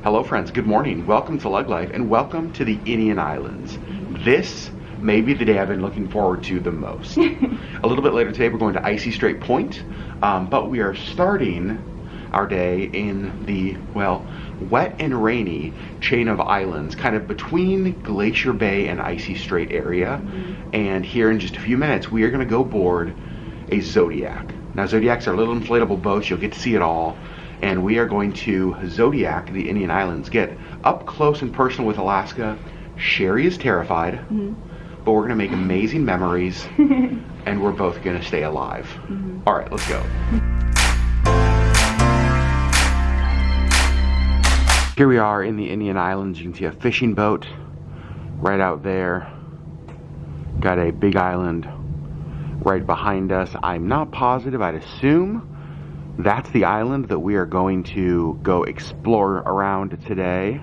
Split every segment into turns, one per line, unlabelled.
Hello friends, good morning. Welcome to LeggLife and welcome to the Inian Islands. This may be the day I've been looking forward to the most. A little bit later today we're going to Icy Strait Point, but we are starting our day in the, well, wet and rainy chain of islands, kind of between Glacier Bay and Icy Strait area. And here in just a few minutes we are going to go board a Zodiac. Now Zodiacs are little inflatable boats, you'll get to see it all. And we are going to Zodiac, the Inian Islands, get up close and personal with Alaska. Sherri is terrified, but we're gonna make amazing memories and we're both gonna stay alive. All right, let's go. Here we are in the Inian Islands. You can see a fishing boat right out there. Got a big island right behind us. I'm not positive, I'd assume that's the island that we are going to go explore around today.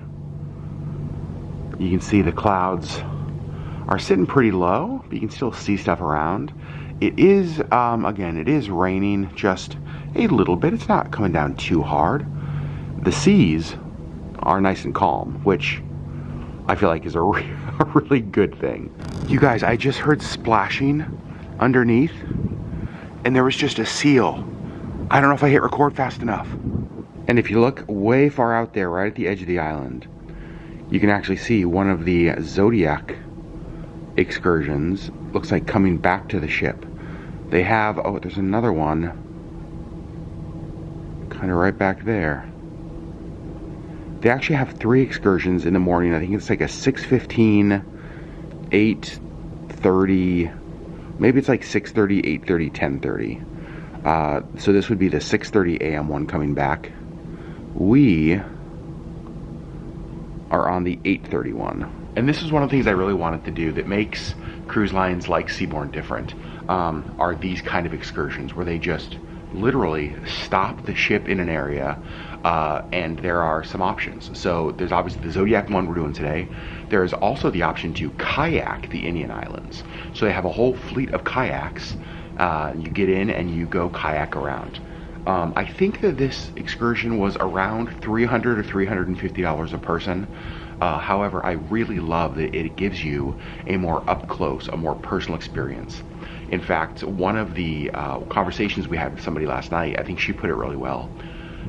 You can see the clouds are sitting pretty low, but you can still see stuff around. It is, again, it is raining just a little bit. It's not coming down too hard. The seas are nice and calm, which I feel like is a really good thing. You guys, I just heard splashing underneath, and there was just a seal. I don't know if I hit record fast enough. And if you look way far out there, right at the edge of the island, you can actually see one of the Zodiac excursions. Looks like coming back to the ship. They have, oh, there's another one kind of right back there. They actually have 3 excursions in the morning. I think it's like a 6:15, 8:30, maybe it's like 6:30, 8:30, 10:30. So this would be the 6:30 a.m. one coming back. We are on the 8:30 one. And this is one of the things I really wanted to do that makes cruise lines like Seabourn different, are these kind of excursions where they just literally stop the ship in an area, and there are some options. So there's obviously the Zodiac one we're doing today. There is also the option to kayak the Inian Islands. So they have a whole fleet of kayaks. You get in and you go kayak around. I think that this excursion was around $300 or $350 a person. However, I really love that it gives you a more up close, a more personal experience. In fact, one of the conversations we had with somebody last night, I think she put it really well.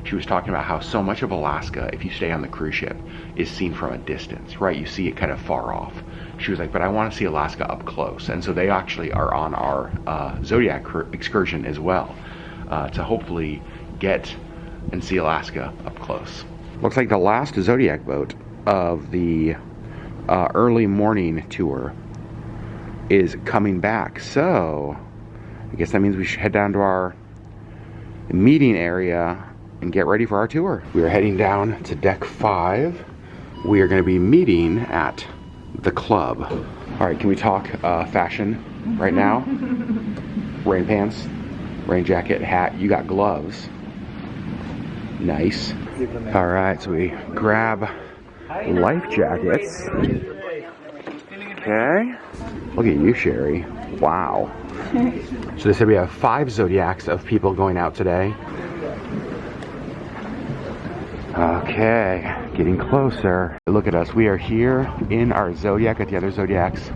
She was talking about how so much of Alaska, if you stay on the cruise ship, is seen from a distance, right? You see it kind of far off. She was like, but I want to see Alaska up close. And so they actually are on our Zodiac excursion as well, to hopefully get and see Alaska up close. Looks like the last Zodiac boat of the early morning tour is coming back. So I guess that means we should head down to our meeting area and get ready for our tour. We are heading down to deck 5. We are going to be meeting at the club. All right, can we talk fashion right now? Rain pants, rain jacket, hat. You got gloves. Nice. All right, so we grab life jackets. Okay. Look at you, Sherri. Wow. So they said we have 5 Zodiacs of people going out today. Okay, getting closer. Look at us. We are here in our Zodiac at the other Zodiacs.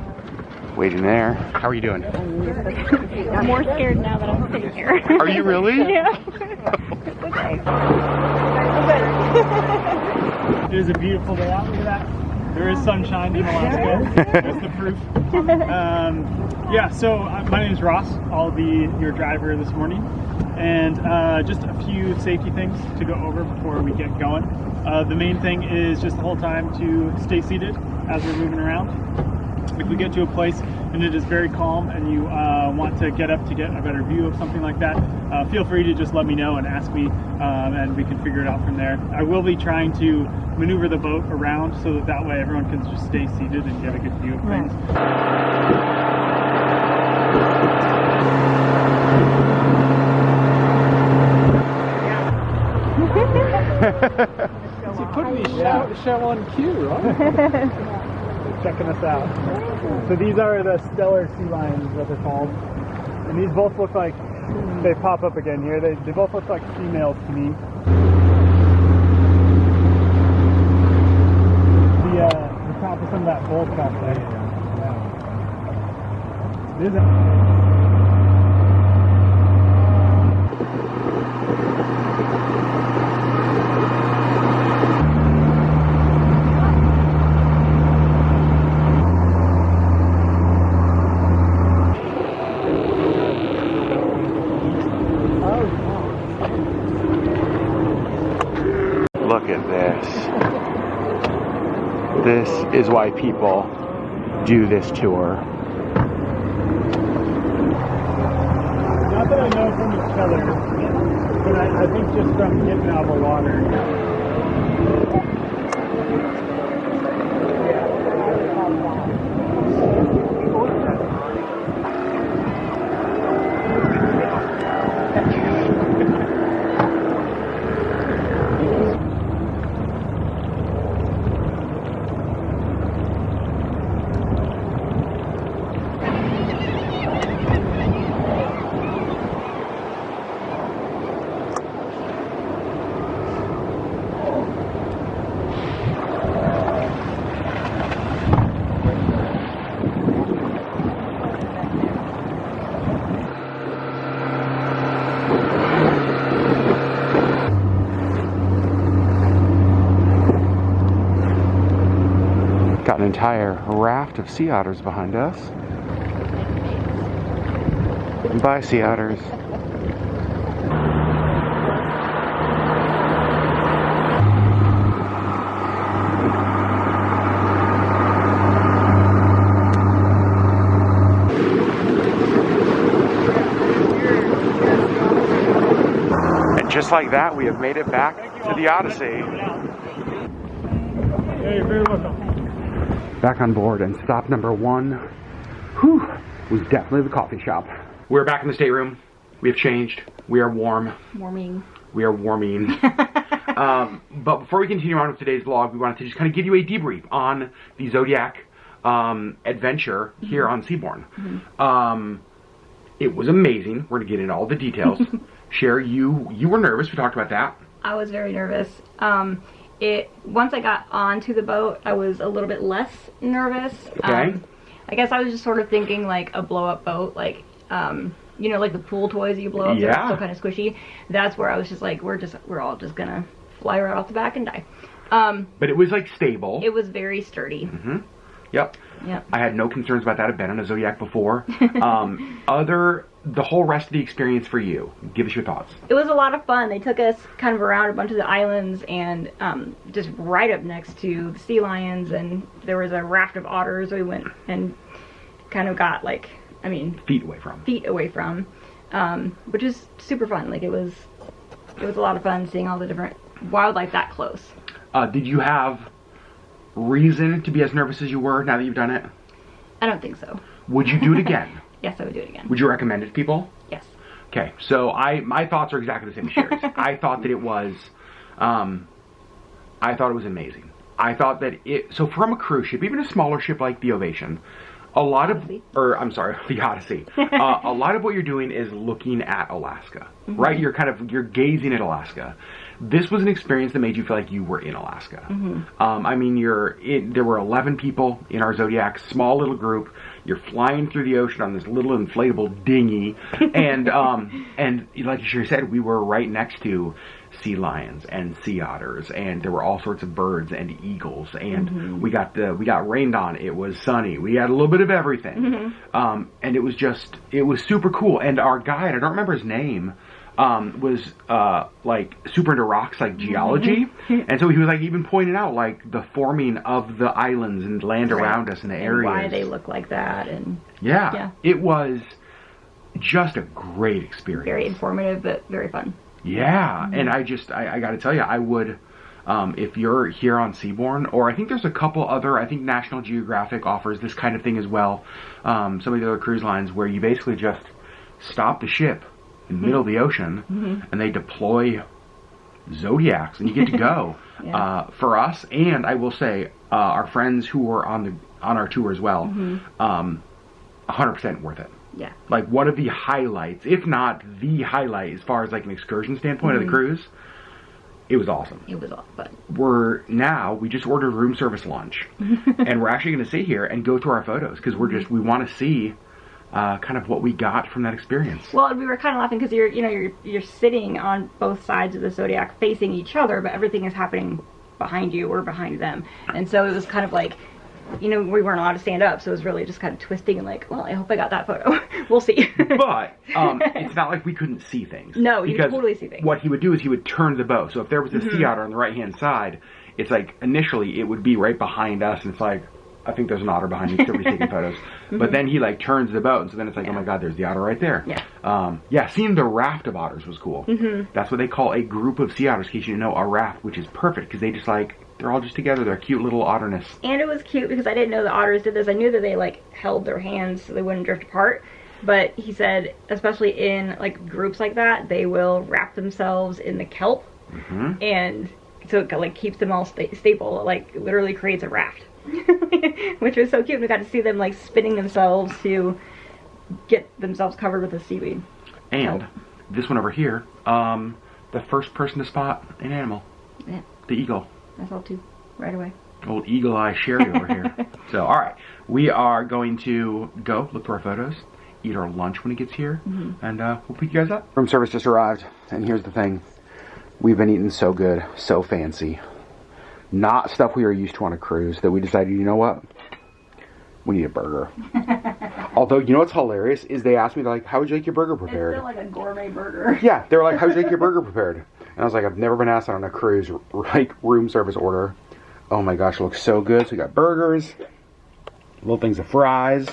Waiting there. How are you doing?
I'm more scared now that I'm sitting here.
Are you really?
Yeah.
It is a beautiful day out. Look at that. There is sunshine in Alaska. That's the proof. Yeah, so my name is Ross. I'll be your driver this morning. And just a few safety things to go over before we get going. The main thing is just the whole time to stay seated as we're moving around. If we get to a place and it is very calm and you want to get up to get a better view of something like that, feel free to just let me know and ask me, and we can figure it out from there. I will be trying to maneuver the boat around so that way everyone can just stay seated and get a good view of things.
So putting these show on cue, right?
Checking us out. So these are the stellar sea lions, what they're called. And these both look like, they pop up again here, they both look like females to me. cold cup there. Yeah.
Look at this. This is why people do this tour.
Not that I know from each other, but I think just from getting out of the water.
Got an entire raft of sea otters behind us. Bye, sea otters. And just like that, we have made it back to the Odyssey.
Yeah, you're very welcome.
Back on board, and stop number one, whew, was definitely the coffee shop. We're back in the stateroom. We have changed. We are warm.
Warming.
We are warming. But before we continue on with today's vlog, we wanted to just kind of give you a debrief on the Zodiac adventure here on Seabourn. It was amazing. We're going to get into all the details. Sherri, you were nervous. We talked about that.
I was very nervous. Once I got onto the boat, I was a little bit less nervous.
Okay.
I guess I was just sort of thinking like a blow-up boat, like you know, like the pool toys that you blow up.
Yeah.
They're still kind of squishy. That's where I was just like, we're all just gonna fly right off the back and die.
But it was like stable.
It was very sturdy.
Yep.
Yep.
I had no concerns about that. I've been on a Zodiac before. The whole rest of the experience for you, give us your thoughts.
It was a lot of fun. They took us kind of around a bunch of the islands and just right up next to the sea lions, and there was a raft of otters we went and kind of got like, I mean, feet away from, which is super fun. Like it was a lot of fun seeing all the different wildlife that close.
Did you have reason to be as nervous as you were now that you've done it?
I don't think so.
Would you do it again?
Yes, I would do it again.
Would you recommend it to people?
Yes.
Okay, so my thoughts are exactly the same as Sherri's. I thought that it was, amazing. I thought that so from a cruise ship, even a smaller ship like the Ovation, the Odyssey. A lot of what you're doing is looking at Alaska, right? You're gazing at Alaska. This was an experience that made you feel like you were in Alaska. I mean, there were 11 people in our Zodiac, small little group. You're flying through the ocean on this little inflatable dinghy, and like Sherri said, we were right next to sea lions and sea otters, and there were all sorts of birds and eagles, and we got rained on. It was sunny. We had a little bit of everything, and it was super cool. And our guide, I don't remember his name, was like super into rocks, like geology, and so he was like even pointing out like the forming of the islands and land around us in the areas,
why they look like that, and
yeah, it was just a great experience.
Very informative, but very fun.
Yeah, and I got to tell you, I would, if you're here on Seabourn, or I think there's a couple other, I think National Geographic offers this kind of thing as well, some of the other cruise lines where you basically just stop the ship in the middle of the ocean, and they deploy Zodiacs, and you get to go. For us, and I will say, our friends who were on our tour as well, 100% worth it.
Yeah.
Like one of the highlights, if not the highlight, as far as like an excursion standpoint of the cruise, It was awesome.
It was all fun.
We just ordered room service lunch, and we're actually going to sit here and go through our photos because we want to see kind of what we got from that experience.
Well, we were kind of laughing because you're sitting on both sides of the Zodiac facing each other, but everything is happening behind you or behind them, and so it was kind of like, we weren't allowed to stand up, so it was really just kind of twisting and like, well, I hope I got that photo. We'll see.
But it's not like we couldn't see things.
No, you could totally see things.
What he would do is he would turn the boat. So if there was a sea otter on the right-hand side, it's like initially it would be right behind us, and it's like, I think there's an otter behind you, still be taking photos. But then he like turns the boat, and so then it's like, oh my god, there's the otter right there.
Yeah.
Seeing the raft of otters was cool. That's what they call a group of sea otters, in case you know, a raft, which is perfect because they just like, they're all just together. They're cute little otterness. And
it was cute because I didn't know the otters did this. I knew that they like held their hands so they wouldn't drift apart. But he said, especially in like groups like that, they will wrap themselves in the kelp, and so it like keeps them all stable. It like literally creates a raft, which was so cute. We got to see them like spinning themselves to get themselves covered with the seaweed.
And this one over here, the first person to spot an animal, the eagle.
I saw two right away.
Old Eagle Eye Sherri over here. So, all right, we are going to go look through our photos, eat our lunch when it gets here, and we'll pick you guys up. Room service just arrived, and here's the thing. We've been eating so good, so fancy. Not stuff we are used to on a cruise that we decided, you know what? We need a burger. Although, you know what's hilarious is they asked me, like, how would you like your burger prepared?
It's still like a gourmet burger.
Yeah, they were like, how would you like your burger prepared? And I was like, I've never been asked that on a cruise, like, room service order. Oh my gosh, it looks so good. So we got burgers, little things of fries.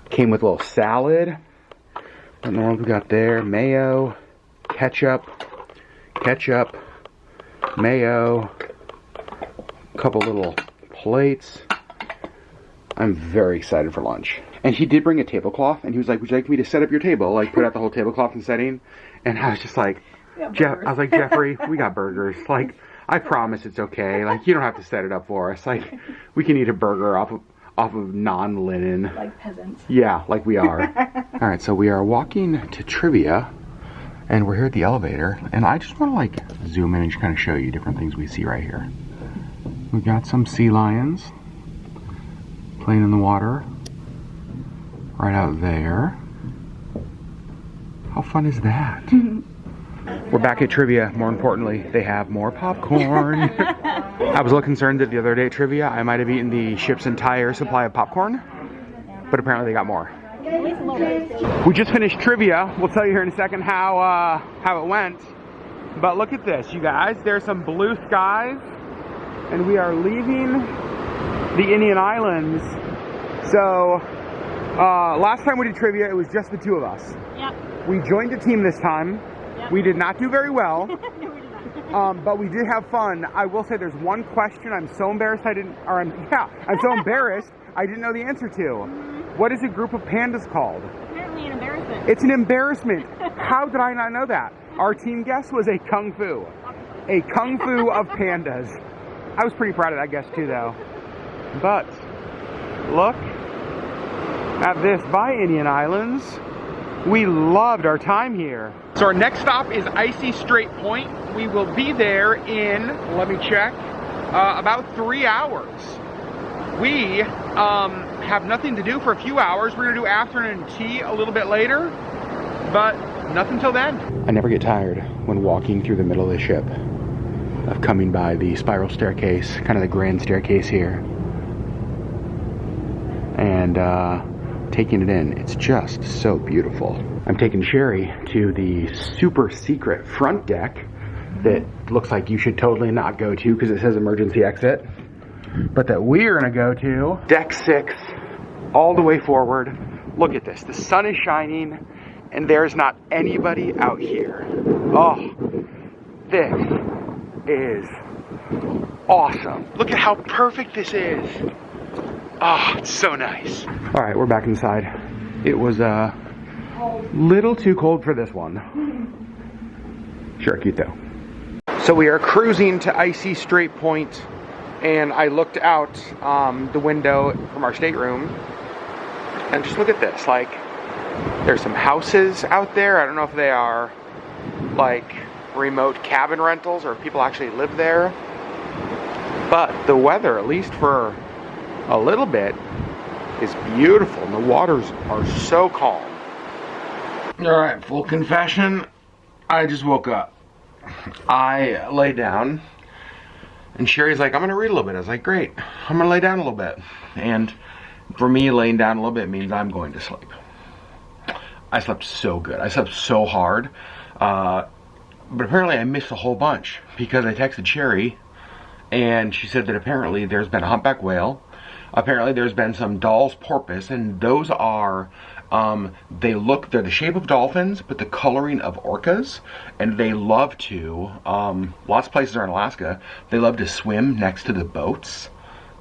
Came with a little salad. And the ones we got there, mayo, ketchup, mayo, a couple little plates. I'm very excited for lunch. And he did bring a tablecloth, and he was like, would you like me to set up your table? Like, put out the whole tablecloth and setting? And I was just like, Jeffrey, we got burgers. Like, I promise it's okay. Like, you don't have to set it up for us. Like, we can eat a burger off of non-linen.
Like peasants.
Yeah, like we are. All right, so we are walking to trivia, and we're here at the elevator. And I just want to, like, zoom in and just kind of show you different things we see right here. We got some sea lions playing in the water right out there. How fun is that? We're back at trivia. More importantly, they have more popcorn. I was a little concerned that the other day at trivia I might have eaten the ship's entire supply of popcorn, but apparently they got more. We just finished trivia. We'll tell you here in a second how it went. But look at this, you guys. There's some blue skies, and we are leaving the Inian Islands. So last time we did trivia, it was just the two of us.
Yep.
We joined a team this time. Yep. We did not do very well.
No, we did not.
But we did have fun. I will say there's one question I'm so embarrassed I'm so embarrassed I didn't know the answer to. What is a group of pandas called?
Apparently an embarrassment.
It's an embarrassment. How did I not know that? Our team guess was a kung fu. A kung fu of pandas. I was pretty proud of that guess too, though. But look at this. Bye, Inian Islands. We loved our time here. So our next stop is Icy Strait Point. We will be there in, let me check, about 3 hours. We have nothing to do for a few hours. We're gonna do afternoon tea a little bit later, but nothing till then. I never get tired when walking through the middle of the ship, of coming by the spiral staircase, kind of the grand staircase here, and taking it in. It's just so beautiful. I'm taking Sherri to the super secret front deck that looks like you should totally not go to because it says emergency exit, but that we're gonna go to deck 6 all the way forward. Look at this, the sun is shining and there's not anybody out here. Oh, this is awesome. Look at how perfect this is. Oh, it's so nice. All right, we're back inside. It was a little too cold for this one. Sure, cute though. So we are cruising to Icy Strait Point, and I looked out the window from our stateroom, and just look at this. Like, there's some houses out there. I don't know if they are like remote cabin rentals or if people actually live there. But the weather, at least for a little bit, is beautiful and the waters are so calm. Alright, full confession, I just woke up. I lay down and Sherri's like, I'm gonna read a little bit. I was like, great, I'm gonna lay down a little bit. And for me, laying down a little bit means I'm going to sleep. I slept so good. I slept so hard. But apparently I missed a whole bunch because I texted Sherri and she said that apparently there's been a humpback whale. Apparently there's been some Dall's porpoise, and those are, they're the shape of dolphins, but the coloring of orcas, and they love to, lots of places are in Alaska, they love to swim next to the boats.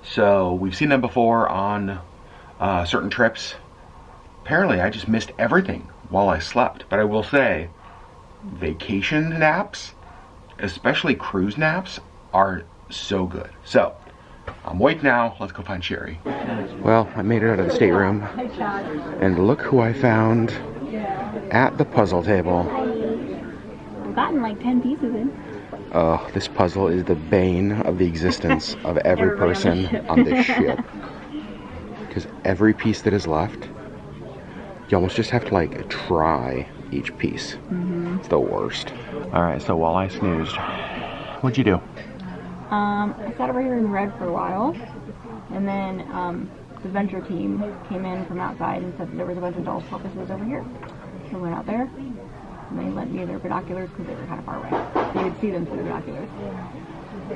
So we've seen them before on certain trips. Apparently I just missed everything while I slept, but I will say, vacation naps, especially cruise naps, are so good. So, I'm awake now. Let's go find Sherri. Well, I made it out of the stateroom, and look who I found at the puzzle table.
We've gotten like 10 pieces in.
Oh, this puzzle is the bane of the existence of every person on this ship. Because every piece that is left, you almost just have to like try each piece. It's the worst. Alright, so while I snoozed, what'd you do?
I sat over here and read for a while, and then the venture team came in from outside and said that there was a bunch of Dall's porpoises over here. So I went out there, and they lent me their binoculars because they were kind of far away. So you would see them through the binoculars.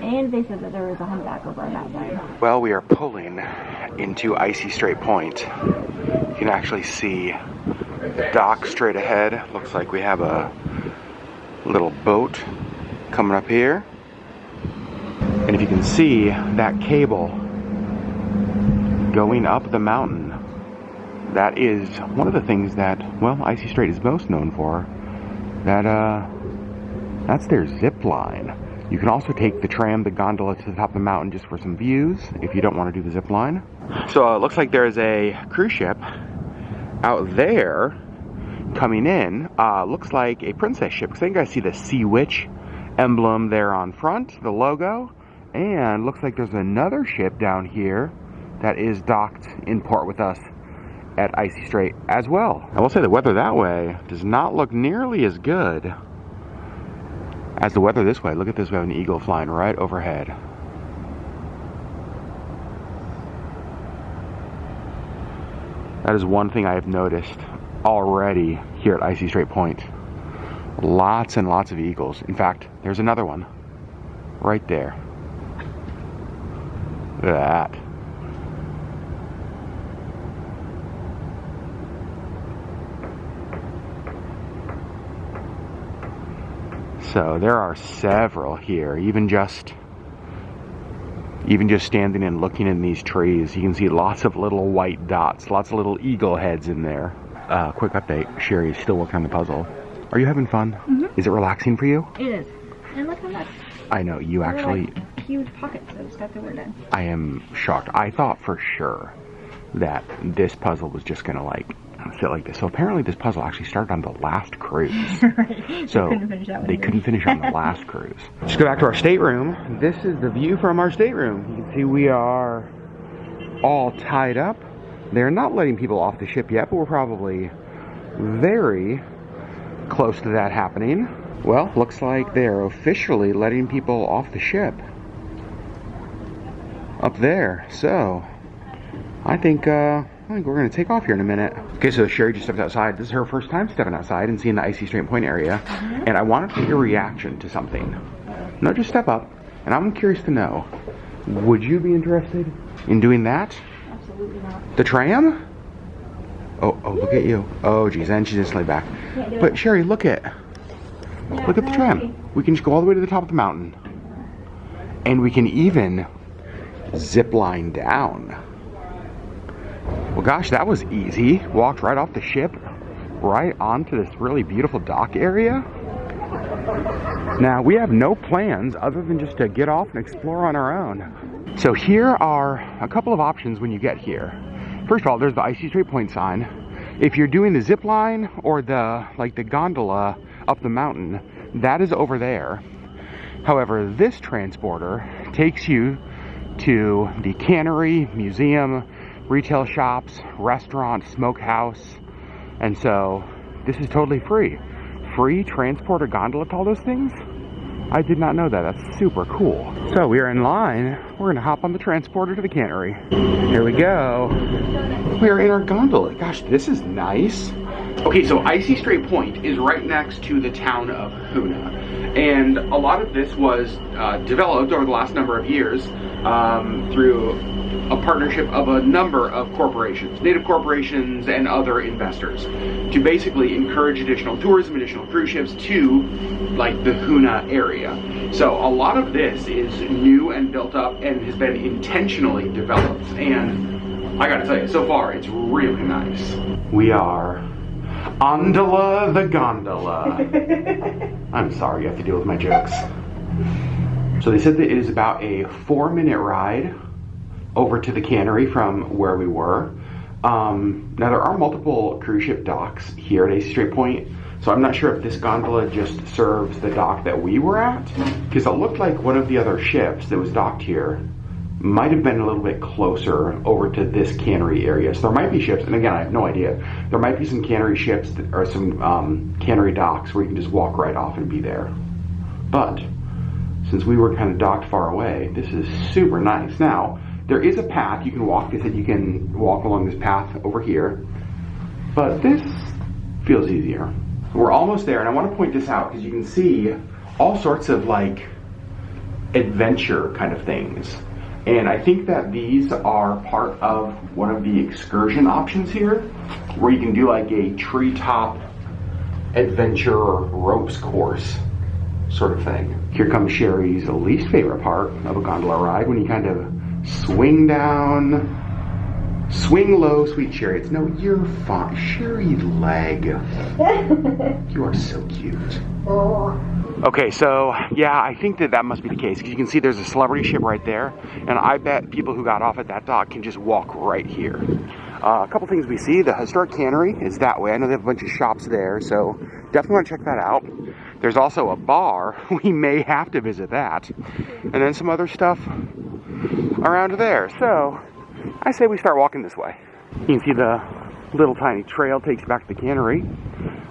And they said that there was a humpback over on that side.
Well, we are pulling into Icy Strait Point. You can actually see the dock straight ahead. Looks like we have a little boat coming up here. And if you can see that cable going up the mountain, that is one of the things that, well, Icy Strait is most known for. That's their zip line. You can also take the tram, the gondola to the top of the mountain just for some views if you don't want to do the zip line. So it looks like there's a cruise ship out there coming in. Looks like a princess ship, because I think I see the Sea Witch emblem there on front, the logo. And looks like there's another ship down here that is docked in port with us at Icy Strait as well. I will say the weather that way does not look nearly as good as the weather this way. Look at this, we have an eagle flying right overhead. That is one thing I have noticed already here at Icy Strait Point. Lots and lots of eagles. In fact, there's another one right there. Look at that. So there are several here, even just standing and looking in these trees, you can see lots of little white dots, lots of little eagle heads in there. Quick update, Sherri's still working on the puzzle. Are you having fun? Is it relaxing for you?
It is. And look how much.
I know, you actually...
Like huge pockets of stuff that we're done.
I am shocked. I thought for sure that this puzzle was just gonna like sit like this. So apparently this puzzle actually started on the last cruise.
Right.
So they couldn't finish on the last cruise. Let's go back to our stateroom. This is the view from our stateroom. You can see we are all tied up. They're not letting people off the ship yet, but we're probably very close to that happening. Well, looks like they're officially letting people off the ship up there. So I think we're gonna take off here in a minute. Okay, so Sherri just stepped outside. This is her first time stepping outside and seeing the Icy Strait Point area. And I wanted to get your reaction to something. No, just step up. And I'm curious to know, would you be interested in doing that?
Absolutely not.
The tram? Oh, look at you. Oh, geez, and she's instantly back. But Sherri, look at the tram. We can just go all the way to the top of the mountain. And we can even zip line down. Well, gosh, that was easy. Walked right off the ship, right onto this really beautiful dock area. Now, we have no plans other than just to get off and explore on our own. So here are a couple of options when you get here. First of all, there's the Icy Strait Point sign. If you're doing the zip line or the gondola up the mountain, That is over there. However, this transporter takes you to the cannery, museum, retail shops, restaurant, smokehouse, and so this is totally free. Free transporter gondola to all those things? I did not know that. That's super cool. So we are in line. We're gonna hop on the transporter to the cannery. Here we go. We are in our gondola. Gosh, this is nice. Okay, so Icy Strait Point is right next to the town of Hoonah. And a lot of this was developed over the last number of years through a partnership of a number of corporations, native corporations and other investors, to basically encourage additional tourism, additional cruise ships to like the Hoonah area. So a lot of this is new and built up and has been intentionally developed. And I gotta tell you, so far it's really nice. We are Ondola the gondola. I'm sorry, you have to deal with my jokes. So they said that it is about a 4-minute ride over to the cannery from where we were. Now there are multiple cruise ship docks here at Icy Strait Point, so I'm not sure if this gondola just serves the dock that we were at, because it looked like one of the other ships that was docked here might have been a little bit closer over to this cannery area. So there might be ships, and again, I have no idea. There might be some cannery ships that, or some cannery docks where you can just walk right off and be there. But since we were kind of docked far away, this is super nice. Now, there is a path you can walk. They said you can walk along this path over here, but this feels easier. We're almost there, and I want to point this out because you can see all sorts of like adventure kind of things. And I think that these are part of one of the excursion options here, where you can do like a treetop adventure ropes course sort of thing. Here comes Sherri's least favorite part of a gondola ride, when you kind of swing down, swing low, sweet Sherri. It's no, you're fine. Sherri Legg. You are so cute. Okay, so yeah, I think that must be the case, because you can see there's a celebrity ship right there, and I bet people who got off at that dock can just walk right here. A couple things we see. The historic cannery is that way. I know they have a bunch of shops there, so definitely want to check that out. There's also a bar. We may have to visit that. And then some other stuff around there. So I say we start walking this way. You can see the little tiny trail takes you back to the cannery,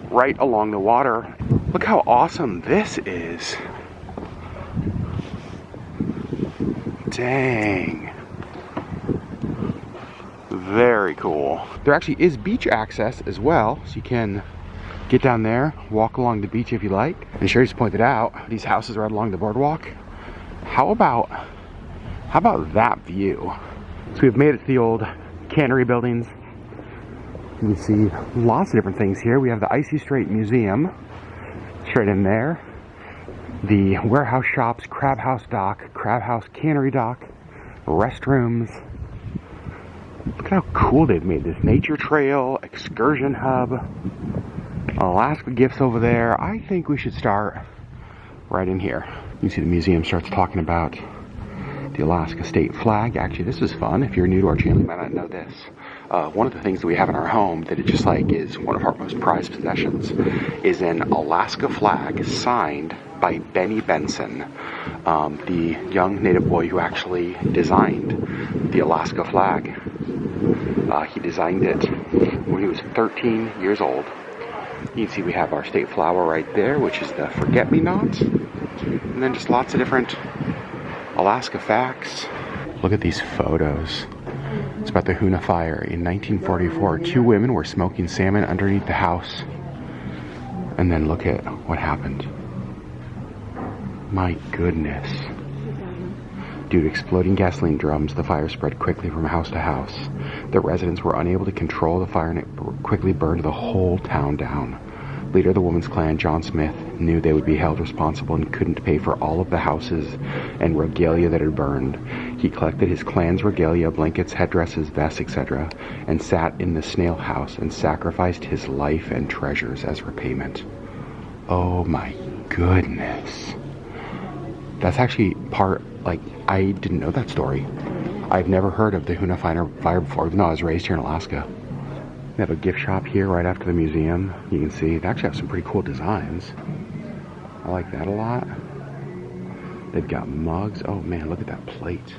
right along the water. Look how awesome this is. Dang. Very cool. There actually is beach access as well, so you can get down there, walk along the beach if you like. And Sherri's pointed out, these houses are right along the boardwalk. How about that view? So we've made it to the old cannery buildings. You can see lots of different things here. We have the Icy Strait Museum, straight in there. The warehouse shops, crab house dock, crab house cannery dock, restrooms. Look at how cool they've made this. Nature trail, excursion hub, Alaska gifts over there. I think we should start right in here. You see the museum starts talking about the Alaska state flag. Actually, this is fun. If you're new to our channel, you might not know this. One of the things that we have in our home that it just like is one of our most prized possessions is an Alaska flag signed by Benny Benson, the young native boy who actually designed the Alaska flag. He designed it when he was 13 years old. You can see we have our state flower right there, which is the forget-me-not. And then just lots of different Alaska facts. Look at these photos. It's about the Hoonah fire. In 1944, 2 women were smoking salmon underneath the house. And then look at what happened. My goodness. Due to exploding gasoline drums, the fire spread quickly from house to house. The residents were unable to control the fire and it quickly burned the whole town down. Leader of the woman's clan, John Smith, knew they would be held responsible and couldn't pay for all of the houses and regalia that had burned. He collected his clan's regalia, blankets, headdresses, vests, etc., and sat in the snail house and sacrificed his life and treasures as repayment. Oh my goodness. That's actually part, like, I didn't know that story. I've never heard of the Hoonah fire before, even though I was raised here in Alaska. We have a gift shop here right after the museum. You can see they actually have some pretty cool designs. I like that a lot. They've got mugs. Oh man, look at that plate.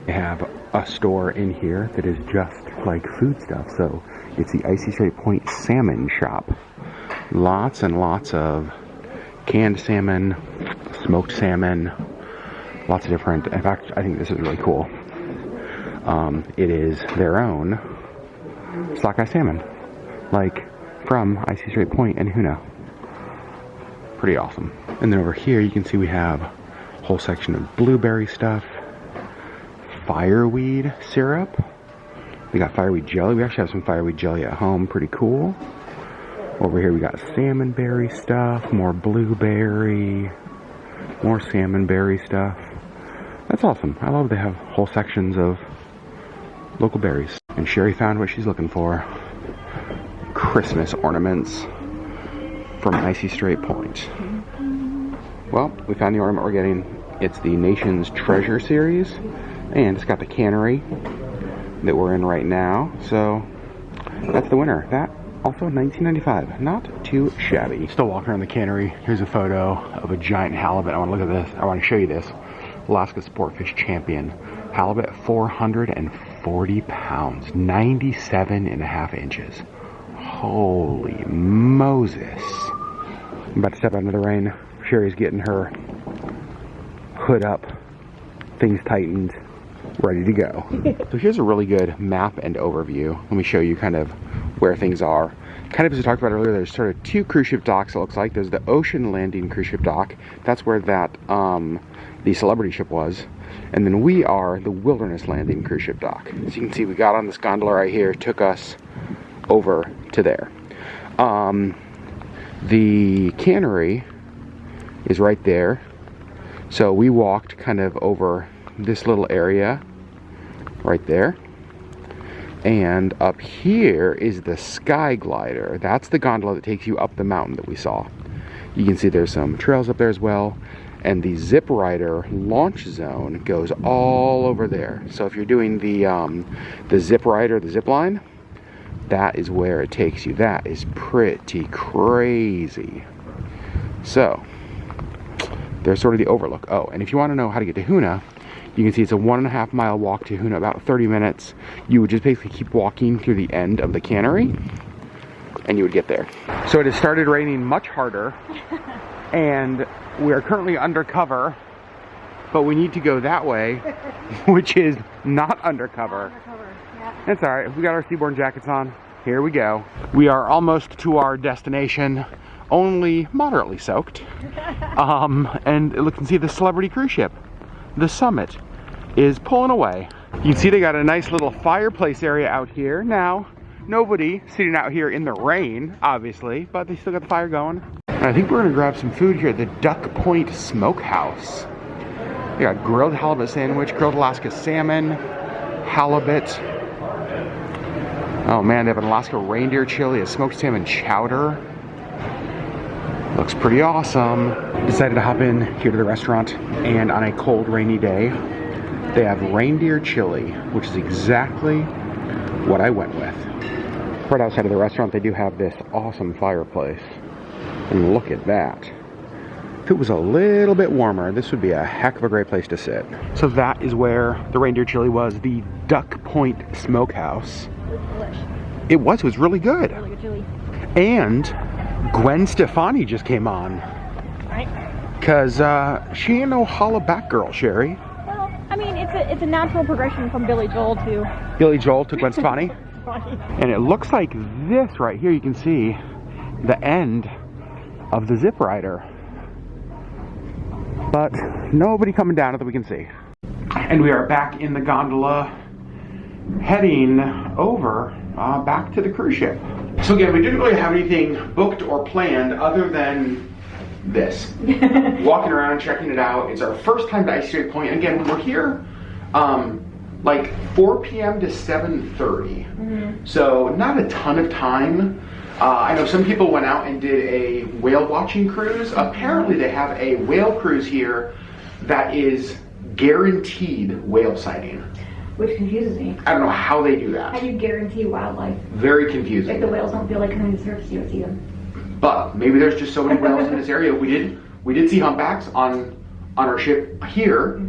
They have a store in here that is just like food stuff. So it's the Icy Strait Point salmon shop. Lots and lots of canned salmon, smoked salmon, lots of different. In fact, I think this is really cool. It is their own sockeye salmon, like from Icy Strait Point and Hoonah. Pretty awesome. And then over here you can see we have a whole section of blueberry stuff, fireweed syrup. We got fireweed jelly. We actually have some fireweed jelly at home. Pretty cool. Over here we got salmonberry stuff, more blueberry, more salmonberry stuff. That's awesome. I love they have whole sections of local berries. And Sherri found what she's looking for. Christmas ornaments from Icy Strait Point. Well, we found the ornament we're getting. It's the Nation's Treasure series, and it's got the cannery that we're in right now. So that's the winner. That also $19.95. Not too shabby. Still walking around the cannery. Here's a photo of a giant halibut. I want to look at this. I want to show you this. Alaska Sportfish Champion. Halibut, 440 pounds, 97.5 inches. Holy Moses. I'm about to step out into the rain. Sherri's getting her hood up, things tightened, ready to go. So here's a really good map and overview. Let me show you kind of where things are. Kind of as we talked about earlier, there's sort of two cruise ship docks, it looks like. There's the Ocean Landing cruise ship dock. That's where that the Celebrity ship was. And then we are the Wilderness Landing cruise ship dock. As you can see, we got on this gondola right here, took us over to there. The cannery is right there. So we walked kind of over this little area right there. And up here is the Sky Glider. That's the gondola that takes you up the mountain that we saw. You can see there's some trails up there as well. And the Zip Rider launch zone goes all over there. So if you're doing the Zip Rider, the zip line, that is where it takes you. That is pretty crazy. So there's sort of the overlook. Oh, and if you want to know how to get to Hoonah, you can see it's a 1.5 mile walk to Hoonah, about 30 minutes. You would just basically keep walking through the end of the cannery and you would get there. So it has started raining much harder and we are currently undercover, but we need to go that way, which is not undercover. That's all right. We got our Seabourn jackets on. Here we go. We are almost to our destination, only moderately soaked. And look and see the Celebrity cruise ship. The Summit is pulling away. You can see they got a nice little fireplace area out here. Now, nobody sitting out here in the rain, obviously, but they still got the fire going. And I think we're gonna grab some food here at the Duck Point Smokehouse. They got grilled halibut sandwich, grilled Alaska salmon, halibut. Oh man, they have an Alaska reindeer chili, a smoked salmon chowder. Looks pretty awesome. Decided to hop in here to the restaurant, and on a cold, rainy day, they have reindeer chili, which is exactly what I went with. Right outside of the restaurant, they do have this awesome fireplace. And look at that. If it was a little bit warmer, this would be a heck of a great place to sit. So that is where the reindeer chili was, the Duck Point Smokehouse. It was really good.
Really good chili.
And Gwen Stefani just came on.
Right.
Cause she ain't no holla back girl, Sherri.
Well, I mean, it's a natural progression from Billy Joel to
Gwen Stefani. And it looks like this right here, you can see the end of the Zip Rider. But nobody coming down that we can see. And we are back in the gondola, heading over back to the cruise ship. So again, we didn't really have anything booked or planned other than this. Walking around, checking it out. It's our first time to Icy Strait Point. And again, we're here like 4 p.m. to 7:30. So not a ton of time. I know some people went out and did a whale watching cruise. Apparently they have a whale cruise here that is guaranteed whale sighting.
Which confuses me.
I don't know how they do that.
How do you guarantee wildlife?
Very confusing.
If the whales don't feel like coming to the surface, you don't see them.
But maybe there's just so many whales in this area. We did see humpbacks on our ship here.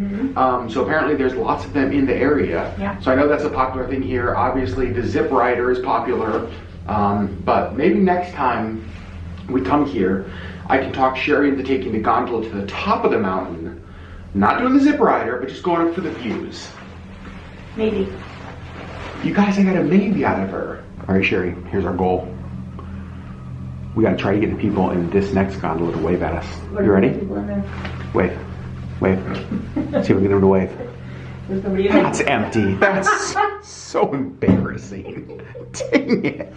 So apparently there's lots of them in the area.
Yeah.
So I know that's a popular thing here. Obviously the zip rider is popular. But maybe next time we come here, I can talk Sherri into taking the gondola to the top of the mountain. Not doing the zip rider, but just going up for the views.
Maybe.
You guys, I got a maybe out of her. All right, Sherri, here's our goal. We gotta try to get the people in this next gondola to wave at us. You ready? Wave. Wave. See if we can get them to wave.
There's nobody in there.
That's empty. That's so embarrassing. Dang it.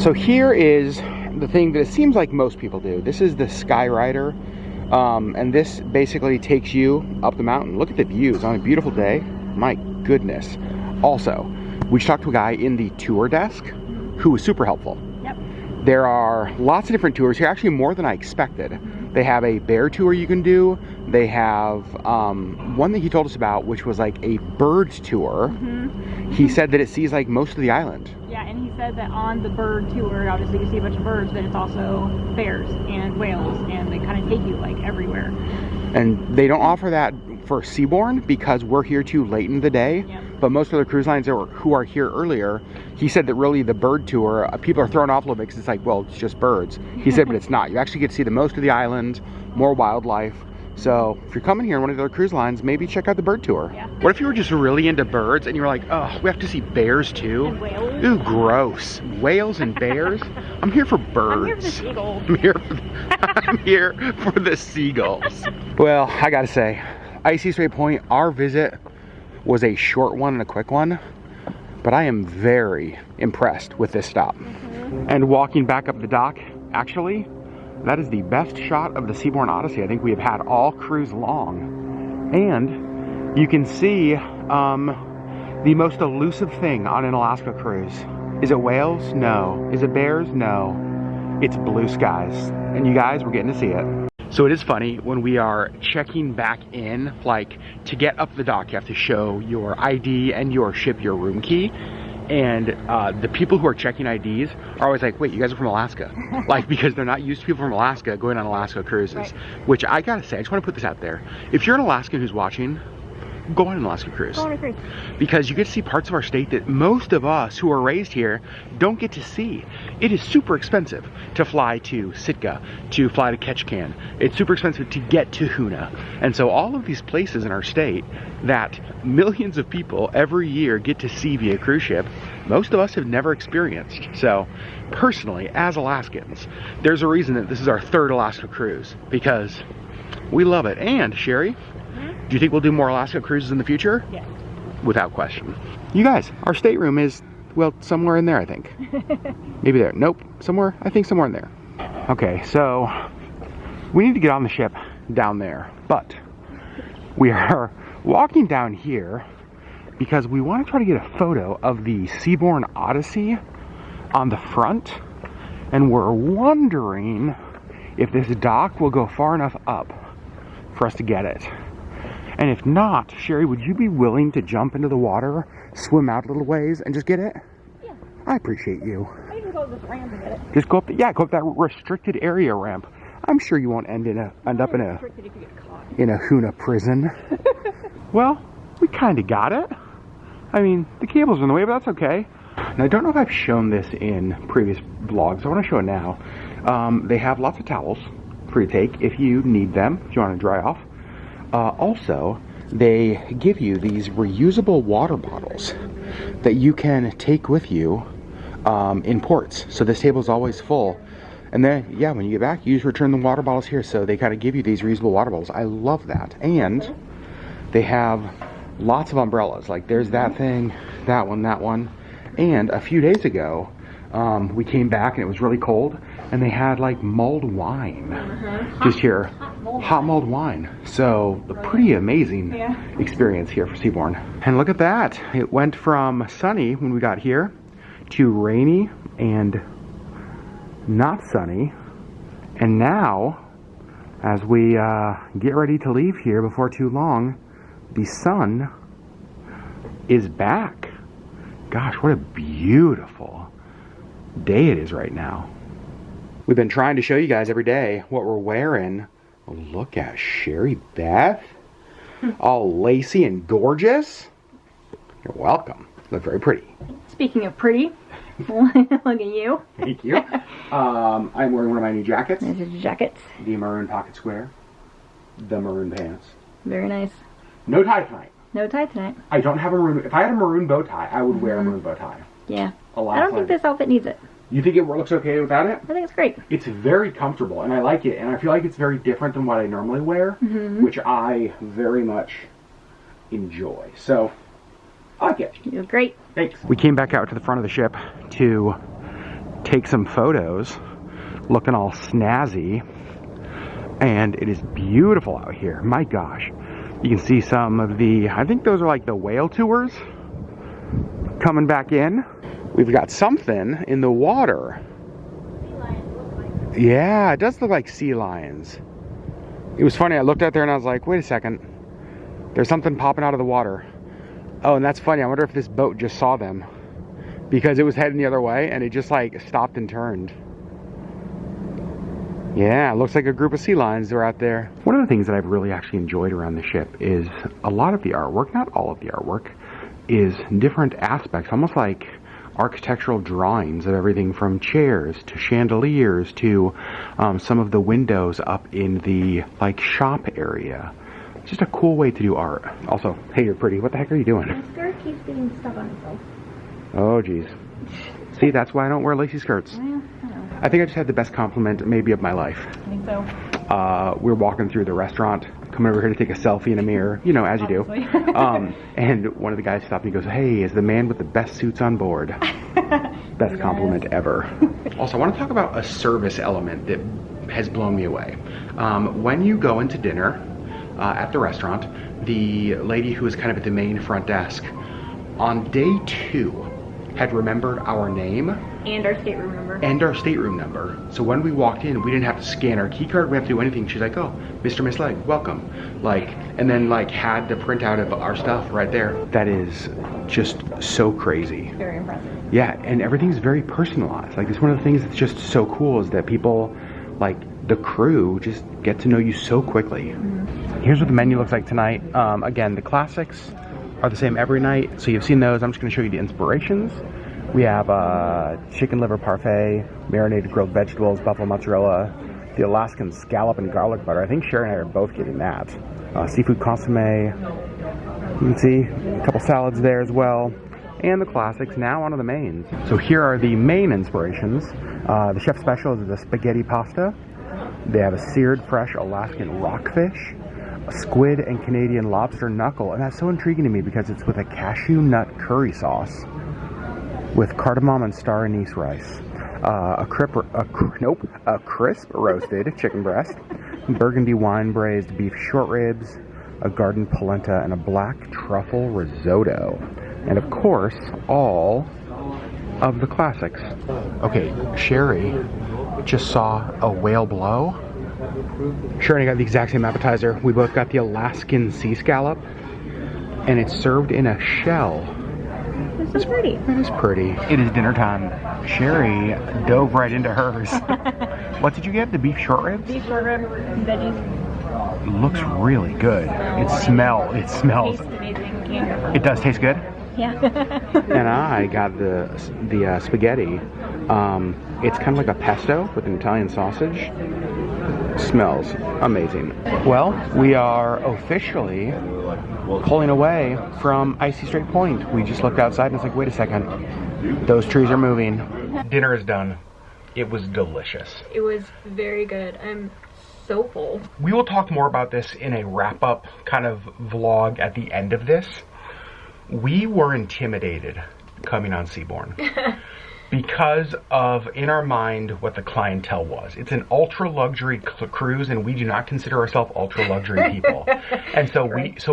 So here is the thing that it seems like most people do. This is the Sky Rider. And this basically takes you up the mountain. Look at the views on a beautiful day. My goodness. Also, we just talked to a guy in the tour desk who was super helpful.
Yep.
There are lots of different tours here, actually more than I expected. They have a bear tour you can do. They have one that he told us about, which was like a bird tour. He said that it sees like most of the island.
Yeah, and he said that on the bird tour, obviously you see a bunch of birds, but it's also bears and whales, and they kind of take you like everywhere.
And they don't offer that for Seabourn because we're here too late in the day.
Yep.
But most other cruise lines who are here earlier, he said that really the bird tour, people are thrown off a little bit because it's like, well, it's just birds. He said, but it's not. You actually get to see the most of the island, more wildlife. So if you're coming here on one of the other cruise lines, maybe check out the bird tour.
Yeah.
What if you were just really into birds and you were like, oh, we have to see bears too?
And whales.
Ooh, gross. Whales and bears? I'm here for birds.
I'm here for the seagulls.
I'm here for the seagulls. Well, I gotta say, Icy Strait Point, our visit was a short one and a quick one, but I am very impressed with this stop. And walking back up the dock, actually, that is the best shot of the Seabourn Odyssey I think we have had all cruise long. And you can see the most elusive thing on an Alaska cruise. Is it whales? No. Is it bears? No. It's blue skies. And you guys, we're getting to see it. So it is funny when we are checking back in, like to get up the dock, you have to show your ID and your room key. And the people who are checking IDs are always like, wait, you guys are from Alaska. Like, because they're not used to people from Alaska going on Alaska cruises. Right. Which I gotta say, I just wanna put this out there. If you're an Alaskan who's watching, go on an Alaska cruise. Go on a cruise. Because you get to see parts of our state that most of us who are raised here don't get to see. It is super expensive to fly to Sitka, to fly to Ketchikan. It's super expensive to get to Hoona. And so all of these places in our state that millions of people every year get to see via cruise ship, most of us have never experienced. So personally, as Alaskans, there's a reason that this is our third Alaska cruise, because we love it. And Sherri, do you think we'll do more Alaska cruises in the future?
Yes.
Without question. You guys, our stateroom is, well, somewhere in there, I think. Maybe there. Nope. Somewhere. I think somewhere in there. Okay, so we need to get on the ship down there. But we are walking down here because we want to try to get a photo of the Seabourn Odyssey on the front. And we're wondering if this dock will go far enough up for us to get it. And if not, Sherri, would you be willing to jump into the water, swim out a little ways, and just get it?
Yeah.
I appreciate you.
I can go up this ramp and get it.
Just go up, go up that restricted area ramp. I'm sure you won't end up in a Hoona prison. Well, we kind of got it. I mean, the cable's in the way, but that's okay. And I don't know if I've shown this in previous vlogs. I want to show it now. They have lots of towels for you to take if you need them, if you want to dry off. Also, they give you these reusable water bottles that you can take with you in ports. So this table is always full. And then, yeah, when you get back, you just return the water bottles here. So they kind of give you these reusable water bottles. I love that. And they have lots of umbrellas. Like there's that thing, that one. And a few days ago, we came back and it was really cold. And they had like mulled wine just here. Hot mulled wine. So a pretty amazing experience here for Seabourn. And look at that. It went from sunny when we got here to rainy and not sunny. And now, as we get ready to leave here before too long, the sun is back. Gosh, what a beautiful day it is right now. We've been trying to show you guys every day what we're wearing. Oh, look at Sherri Beth. All lacy and gorgeous. You're welcome. Look very pretty.
Speaking of pretty, look at you.
Thank you. I'm wearing one of my new jackets.
There's your jackets.
The maroon pocket square. The maroon pants.
Very nice.
No tie tonight.
No tie tonight.
I don't have a maroon. If I had a maroon bow tie, I would wear a maroon bow tie.
Yeah.
A lot
I don't think this outfit needs it.
You think it looks okay without it?
I think it's great.
It's very comfortable, and I like it. And I feel like it's very different than what I normally wear, which I very much enjoy. So, I like it.
You look great.
Thanks. We came back out to the front of the ship to take some photos, looking all snazzy. And it is beautiful out here. My gosh. You can see some of the, I think those are like the whale tours coming back in. We've got something in the water. Yeah, it does look like sea lions. It was funny, I looked out there and I was like, wait a second. There's something popping out of the water. Oh, and that's funny. I wonder if this boat just saw them. Because it was heading the other way and it just like stopped and turned. Yeah, it looks like a group of sea lions are out there. One of the things that I've really actually enjoyed around the ship is a lot of the artwork, not all of the artwork, is different aspects, almost like architectural drawings of everything from chairs to chandeliers to some of the windows up in the like shop area. Just a cool way to do art. Also, hey, you're pretty. What the heck are you doing?
My skirt keeps getting stuck on itself.
Oh, geez. See, that's why I don't wear lacy skirts.
Well, I know.
I think I just had the best compliment maybe of my life.
I think so.
We were walking through the restaurant, coming over here to take a selfie in a mirror, you know, as you do. And one of the guys stopped me and goes, hey, is the man with the best suits on board. Best compliment ever. Also, I want to talk about a service element that has blown me away. When you go into dinner at the restaurant, the lady who is kind of at the main front desk, on day 2, had remembered our name.
And our stateroom number.
And our stateroom number. So when we walked in, we didn't have to scan our key card, we didn't have to do anything. She's like, oh, Mr. and Miss Legg, welcome. Like, and then like had the printout of our stuff right there. That is just so crazy.
Very impressive.
Yeah, and everything's very personalized. Like, it's one of the things that's just so cool is that people, like the crew, just get to know you so quickly. Here's what the menu looks like tonight. Again, the classics are the same every night. So you've seen those. I'm just gonna show you the inspirations. We have chicken liver parfait, marinated grilled vegetables, buffalo mozzarella, the Alaskan scallop and garlic butter. I think Sherri and I are both getting that. Seafood consomme. You can see a couple salads there as well. And the classics. Now onto the mains. So here are the main inspirations. The chef special is the spaghetti pasta. They have a seared fresh Alaskan rockfish, a squid and Canadian lobster knuckle, and that's so intriguing to me because it's with a cashew nut curry sauce with cardamom and star anise rice, a crisp roasted chicken breast, burgundy wine braised beef short ribs, a garden polenta, and a black truffle risotto, and of course all of the classics. Okay, Sherri just saw a whale blow. Sherri and I got the exact same appetizer. We both got the Alaskan sea scallop, and it's served in a shell.
It's so pretty.
It is pretty. It is dinner time. Sherri dove right into hers. What did you get? The beef short ribs?
Beef short rib and veggies.
It looks really good. It smells.
Tastes amazing.
It does taste good?
Yeah.
And I got the spaghetti. It's kind of like a pesto with an Italian sausage. Smells amazing. Well, we are officially pulling away from Icy Strait Point. We just looked outside and it's like, wait a second, those trees are moving. Dinner is done. It was delicious.
It was very good. I'm so full.
We will talk more about this in a wrap-up kind of vlog at the end of this. We were intimidated coming on Seabourn because of, in our mind, what the clientele was. It's an ultra-luxury cruise, and we do not consider ourselves ultra-luxury people. And so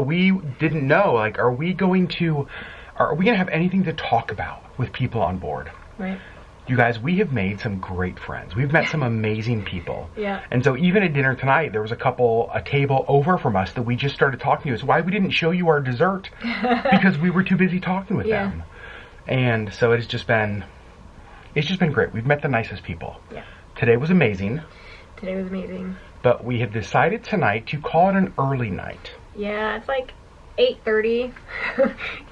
we didn't know, like, are we going to have anything to talk about with people on board?
Right.
You guys, we have made some great friends. We've met some amazing people.
Yeah.
And so even at dinner tonight, there was a table over from us that we just started talking to. It's why we didn't show you our dessert, because we were too busy talking with them. And so it's just been great. We've met the nicest people.
Yeah.
Today was amazing,
Today was amazing.
but we have decided tonight to call it an early night.
Yeah, it's like 8:30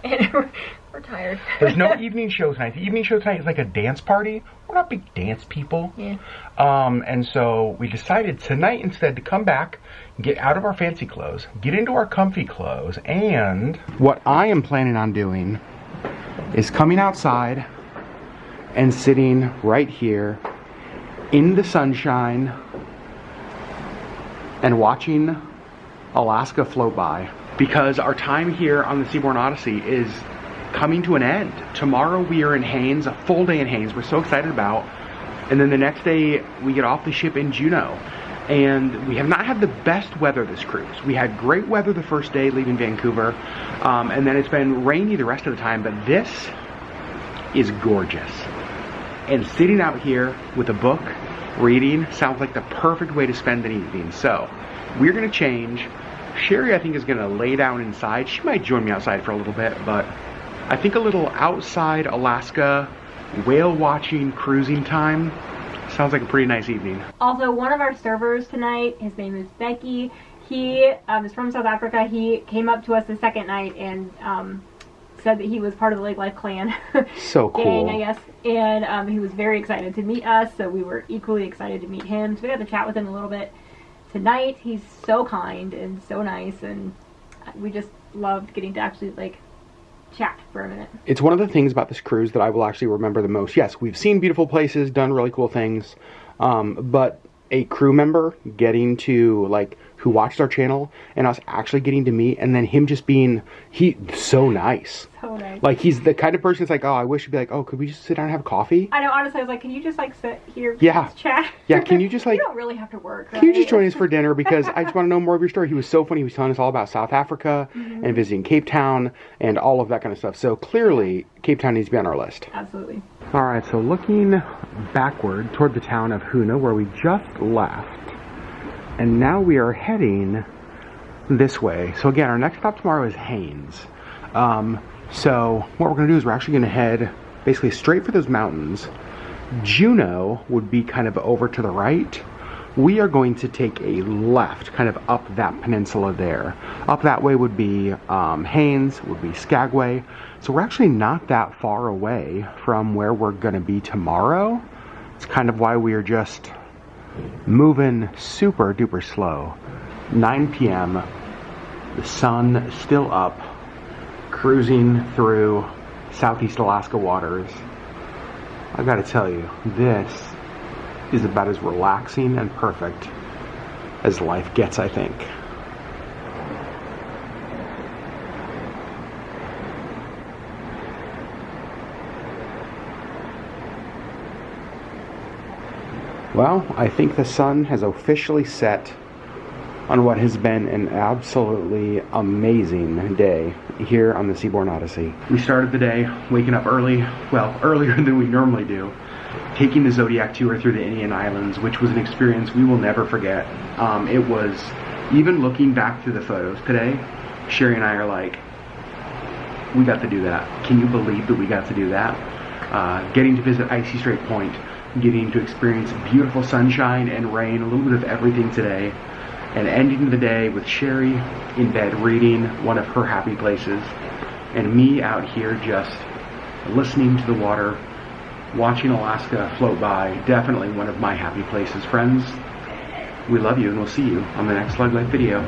and we're tired.
There's no evening show tonight. The evening show tonight is like a dance party. We're not big dance people.
Yeah.
And so we decided tonight instead to come back, get out of our fancy clothes, get into our comfy clothes, and what I am planning on doing is coming outside and sitting right here in the sunshine and watching Alaska float by, because our time here on the Seabourn Odyssey is coming to an end. Tomorrow we are in Haines, a full day in Haines we're so excited about, and then the next day we get off the ship in Juneau. And we have not had the best weather this cruise. We had great weather the first day leaving Vancouver, and then it's been rainy the rest of the time, but this is gorgeous. And sitting out here with a book, reading, sounds like the perfect way to spend an evening. So we're gonna change. Sherri, I think, is gonna lay down inside. She might join me outside for a little bit, but I think a little outside Alaska whale watching cruising time sounds like a pretty nice evening.
Also, one of our servers tonight, his name is Becky. He is from South Africa. He came up to us the second night and said that he was part of the LeggLife clan.
So cool.
Gang, I guess. And he was very excited to meet us, so we were equally excited to meet him. So we got to chat with him a little bit tonight. He's so kind and so nice, and we just loved getting to actually like chat for a minute.
It's one of the things about this cruise that I will actually remember the most. Yes, we've seen beautiful places, done really cool things, but a crew member getting to, like, who watched our channel and us actually getting to meet, and then him just being, so nice.
So nice.
Like, he's the kind of person that's like, oh, I wish he'd be like, oh, could we just sit down and have coffee?
I know, honestly, I was like, can you just like sit here
Yeah.
and chat?
Yeah, can you just like,
You don't really have to work, right?
can you just join us for dinner, because I just want to know more of your story. He was so funny. He was telling us all about South Africa and visiting Cape Town and all of that kind of stuff. So clearly, Cape Town needs to be on our list.
Absolutely.
All right, so looking backward toward the town of Hoona, where we just left, and now we are heading this way. So again, our next stop tomorrow is Haines. So what we're going to do is we're actually going to head basically straight for those mountains. Juneau would be kind of over to the right. We are going to take a left, kind of up that peninsula there. Up that way would be Haines, would be Skagway. So we're actually not that far away from where we're going to be tomorrow. It's kind of why we are just moving super duper slow. 9 p.m. The sun still up, cruising through Southeast Alaska waters. I gotta tell you, this is about as relaxing and perfect as life gets, I think. Well, I think the sun has officially set on what has been an absolutely amazing day here on the Seabourn Odyssey. We started the day waking up early, well, earlier than we normally do, taking the Zodiac tour through the Inian Islands, which was an experience we will never forget. It was, even looking back through the photos today, Sherri and I are like, we got to do that. Can you believe that we got to do that? Getting to visit Icy Strait Point, getting to experience beautiful sunshine and rain, a little bit of everything today, and ending the day with Sherri in bed reading, one of her happy places, and me out here just listening to the water, watching Alaska float by. Definitely one of my happy places. Friends, we love you, and we'll see you on the next LeggLife video.